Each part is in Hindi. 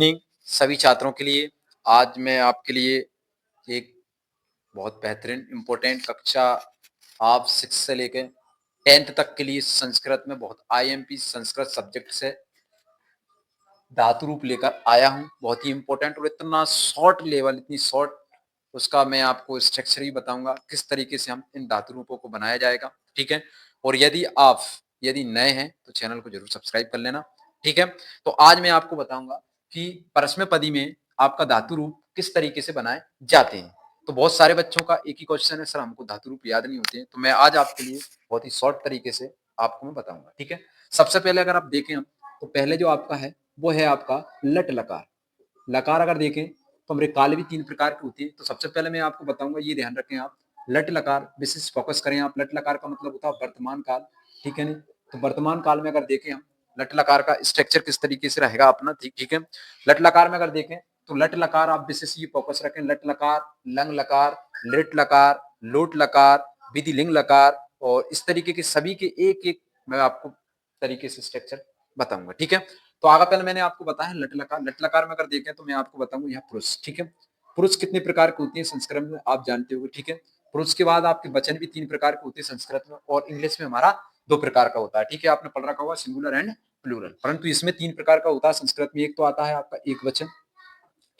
इवनिंग सभी छात्रों के लिए। आज मैं आपके लिए एक बहुत बेहतरीन इम्पोर्टेंट कक्षा आप 6 से लेके 10th तक के लिए संस्कृत में बहुत आईएमपी संस्कृत सब्जेक्ट से धातु रूप लेकर आया हूँ। बहुत ही इम्पोर्टेंट और इतना शॉर्ट लेवल, इतनी शॉर्ट उसका मैं आपको स्ट्रक्चर ही बताऊंगा किस तरीके से हम इन धातु रूपों को बनाया जाएगा। ठीक है। और यदि नए हैं तो चैनल को जरूर सब्सक्राइब कर लेना। ठीक है। तो आज मैं आपको बताऊंगा कि परस्मैपदी में आपका धातु रूप किस तरीके से बनाए जाते हैं। तो बहुत सारे बच्चों का एक ही क्वेश्चन है, सर हमको धातु रूप याद नहीं होते हैं। तो मैं आज आपके लिए बहुत ही शॉर्ट तरीके से आपको मैं बताऊंगा। ठीक है। सबसे पहले अगर आप देखें हम, तो पहले जो आपका है वो है आपका लट लकार। लकार अगर देखें तो हमारे काल भी 3 प्रकार की होती है। तो सबसे पहले मैं आपको बताऊंगा, ये ध्यान रखें आप, लट लकार विशेष फोकस करें आप। लट लकार का मतलब होता है वर्तमान काल। ठीक है नहीं। तो वर्तमान काल में अगर देखें हम, लट लकार का स्ट्रक्चर किस तरीके से रहेगा अपना। ठीक है। लट लकार में अगर देखें तो लट लकार आप विशेष ये फोकस रखें, लट लकार, लंग लकार, लिट लकार, लोट लकार, विधि लिंग लकार, और इस तरीके के सभी के एक एक मैं आपको तरीके से स्ट्रक्चर बताऊंगा। ठीक है। तो आगे पहले मैंने आपको बताया लट लकार। लट लकार में अगर देखें तो मैं आपको बताऊंगा यहाँ पुरुष। ठीक है। पुरुष कितने प्रकार के होती है संस्कृत में आप जानते हो। ठीक है। पुरुष के बाद आपके वचन भी 3 प्रकार के होते हैं संस्कृत में, और इंग्लिश में हमारा 2 प्रकार का होता है। ठीक है। आपने पढ़ रखा होगा सिंगुलर एंड प्लूरल, परंतु इसमें 3 प्रकार का होता है संस्कृत में। एक तो आता है आपका एक वचन।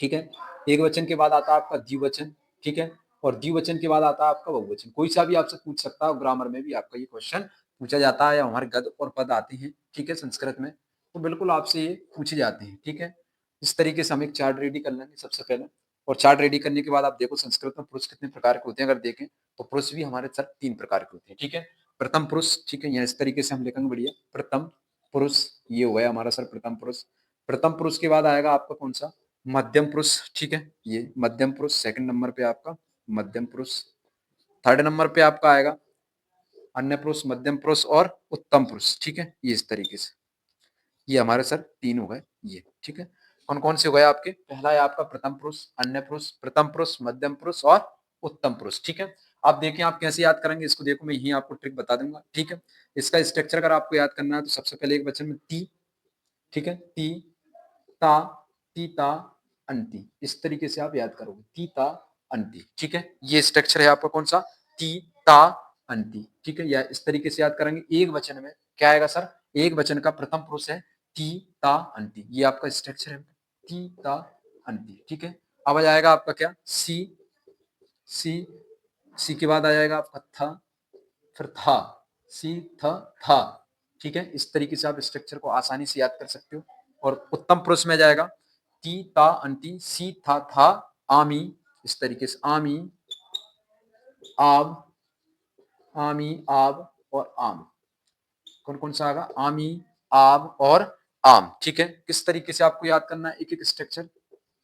ठीक है। एक वचन के बाद आता है आपका द्विवचन। ठीक है। और द्विवचन के बाद आता है आपका बहुवचन। कोई सा भी आपसे पूछ सकता है, ग्रामर में भी आपका ये क्वेश्चन पूछा जाता है, या हमारे गद और पद आते हैं। ठीक है। संस्कृत में तो बिल्कुल आपसे ये पूछे जाते हैं। ठीक है। इस तरीके से हम एक चार्ट रेडी कर लेंगे सबसे पहले, और चार्ट रेडी करने के बाद आप देखो संस्कृत में पुरुष कितने प्रकार के होते हैं। अगर देखें तो पुरुष भी हमारे सर 3 प्रकार के होते हैं। ठीक है। प्रथम पुरुष। ठीक है। यहाँ इस तरीके से हम लिखेंगे, बढ़िया, प्रथम पुरुष, ये हुआ है हमारा सर प्रथम पुरुष। प्रथम पुरुष के बाद आएगा आपका कौन सा, मध्यम पुरुष। ठीक है। ये मध्यम पुरुष सेकंड नंबर पे आपका मध्यम पुरुष। थर्ड नंबर पे आपका आएगा अन्य पुरुष, मध्यम पुरुष और उत्तम पुरुष। ठीक है। ये इस तरीके से ये हमारे सर 3 हो गए ये। ठीक है। कौन कौन से हो गए आपके, पहला है आपका प्रथम पुरुष, अन्य पुरुष, प्रथम पुरुष, मध्यम पुरुष और उत्तम पुरुष। ठीक है। आप देखें आप कैसे याद करेंगे इसको, देखो मैं यही आपको ट्रिक बता दूंगा। ठीक है। इसका स्ट्रक्चर अगर आपको याद करना है तो सबसे पहले एक वचन में ती। ठीक है। ती, ता, तीता, अंति, इस तरीके से आप याद करोगे, तीता अंति। ठीक है। ये स्ट्रक्चर है आपका कौन सा, तीता अंति। ठीक है। या इस तरीके से याद करेंगे। एक वचन में क्या आएगा सर, एक वचन का प्रथम पुरुष है तीता अंति, ये आपका स्ट्रक्चर है तीता अंति। ठीक है। अब आ जाएगा आपका क्या, सी। सी, सी के बाद आ जाएगा आपका था, फिर था, सी थ था। ठीक है। इस तरीके से आप स्ट्रक्चर को आसानी से याद कर सकते हो। और उत्तम पुरुष में जाएगा ती ता अंति, सी था आमी, इस तरीके से आमी, आब, आमी, आब और आम। कौन कौन सा आएगा, आमी, आब और आम। ठीक है। किस तरीके से आपको याद करना है एक एक स्ट्रक्चर,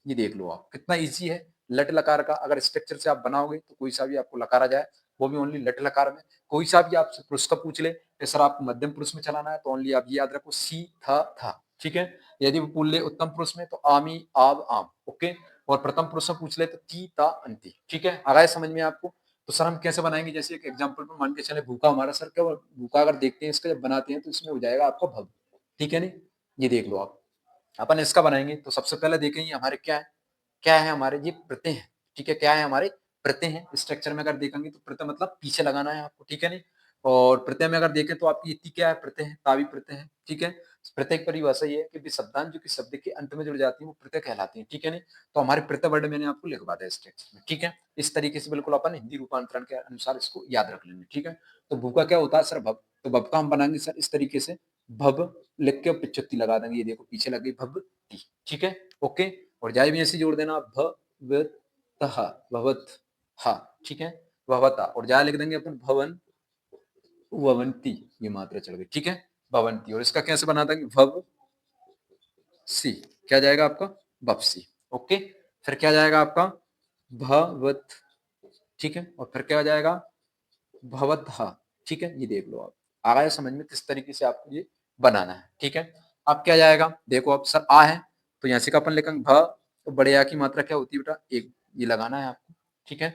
ये देख लो आप कितना इजी है। लट लकार का अगर स्ट्रक्चर से आप बनाओगे तो कोई सा भी आपको लकार आ जाए, वो भी ओनली लट लकार में। कोई सा भी आपसे पुरुष का पूछ ले कि सर आपको मध्यम पुरुष में चलाना है, तो ओनली आप ये याद रखो सी था। ठीक है। यदि वो पूछ ले उत्तम पुरुष में तो आमी, आब, आम। ओके। और प्रथम पुरुष में पूछ ले तो ती ता अंति। ठीक है। आ गया समझ में आपको। तो सर हम कैसे बनाएंगे, जैसे एक एग्जाम्पल पर मान के चले भूखा हमारा सर, क्या भूखा अगर देखते हैं इसका जब बनाते हैं तो इसमें हो जाएगा आपका भव। ठीक है। नहीं, ये देख लो आप, अपन इसका बनाएंगे तो सबसे पहले देखेंगे हमारे क्या है, क्या है हमारे ये प्रत्यय है। ठीक है। क्या है हमारे प्रत्यय है। स्ट्रक्चर में अगर देखेंगे तो प्रत्यय मतलब पीछे लगाना है आपको। ठीक है नहीं। और प्रत्यय में अगर देखें तो आपकी इतनी क्या है, प्रत्यय है, तावी प्रत्यय है। ठीक है। प्रत्यय की परिभाषा ये है कि शब्दांश जो कि शब्द के अंत में जुड़ जाती है वो प्रत्यय कहलाती है। ठीक है नहीं। तो हमारे प्रत्यय वर्ड मैंने आपको लिखवा दिया स्ट्रक्चर में। ठीक है। इस तरीके से बिल्कुल अपन हिंदी रूपांतरण के अनुसार इसको याद रख लेंगे। ठीक है। तो भूखा क्या होता है सर, भव। तो भव का हम बनाएंगे सर इस तरीके से, भव लिख के पिछत्ती लगा देंगे, ये देखो पीछे लग गई भवती। ठीक है। ओके। और जाए भी ऐसे जोड़ देना, भवतः, भवत हा। ठीक है। भवता, और जाए लिख देंगे अपन भवन, भवंती, ये मात्रा चढ़ गई। ठीक है। भवंती, और इसका कैसे बना देंगे, भव सी, क्या जाएगा आपका बपसी। ओके। फिर क्या जाएगा आपका भवत। ठीक है। और फिर क्या जाएगा भवतः। ठीक है। ये देख लो आप, आ गया समझ में किस तरीके से आपको ये बनाना है। ठीक है। अब क्या जाएगा, देखो अब सर आ है तो यहाँ से का अपन लिखेंगे भ, तो बड़े आ की मात्रा क्या होती है बेटा, एक, ये लगाना है आपको। ठीक है।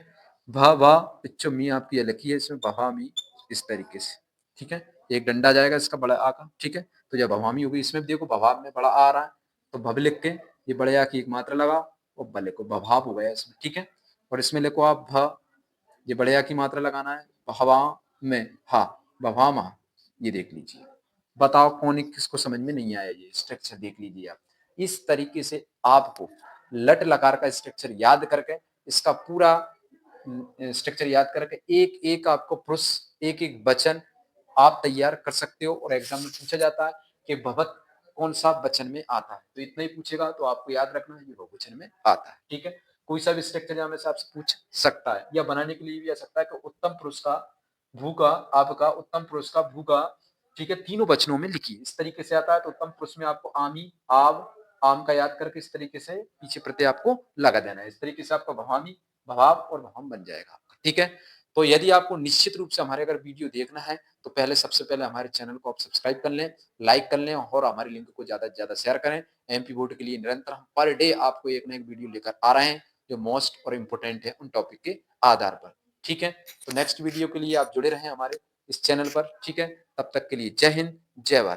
भ भ पिच्चो मी आपकी ये लिखी है इसमें, भवामी, इस तरीके से। ठीक है। एक डंडा जाएगा इसका बड़ा आ का। ठीक है। तो जब भवामी होगी इसमें भी देखो भवाब में बड़ा आ रहा है, तो भव लिख के ये बड़े आ की एक मात्रा लगाओ और ब लिखो, बभाव हो गया इसमें, ठीक है। और इसमें लिखो आप भ, ये बड़े आ की मात्रा लगाना है, बहवा में हा, बभामा, ये देख लीजिए। बताओ कौन किसको समझ में नहीं आया, ये स्ट्रक्चर देख लीजिए आप। इस तरीके से आपको लट लकार का स्ट्रक्चर याद करके, इसका पूरा स्ट्रक्चर याद करके एक एक आपको पुरुष, एक एक वचन आप तैयार कर सकते हो। और एग्जाम में पूछा जाता है कि भगवत कौन सा वचन में आता है, तो इतना ही पूछेगा, तो आपको याद रखना है ये बहुवचन में आता है, ठीक है। कोई सा भी स्ट्रक्चर यहाँ में से आपसे पूछ सकता है, या बनाने के लिए भी आ सकता है कि उत्तम पुरुष का भू का, आपका उत्तम पुरुष का भू का, ठीक है, तीनों वचनों में लिखिए। इस तरीके से आता है तो उत्तम पुरुष में आपको आमी, आव, आम का याद करके इस तरीके से पीछे प्रत्यय आपको लगा देना है। इस तरीके से आपका भवामी, भवाब और भवम बन जाएगा, ठीक है। तो यदि आपको निश्चित रूप से हमारे अगर वीडियो देखना है तो पहले सबसे पहले हमारे चैनल को आप सब्सक्राइब कर लें, लाइक कर लें और हमारे लिंक को ज्यादा से ज्यादा शेयर करें। एमपी बोर्ड के लिए निरंतर हम पर डे आपको एक ना एक वीडियो लेकर आ रहे हैं जो मोस्ट और इम्पोर्टेंट है उन टॉपिक के आधार पर, ठीक है। तो नेक्स्ट वीडियो के लिए आप जुड़े रहें हमारे इस चैनल पर, ठीक है। तब तक के लिए जय हिंद, जय भारत।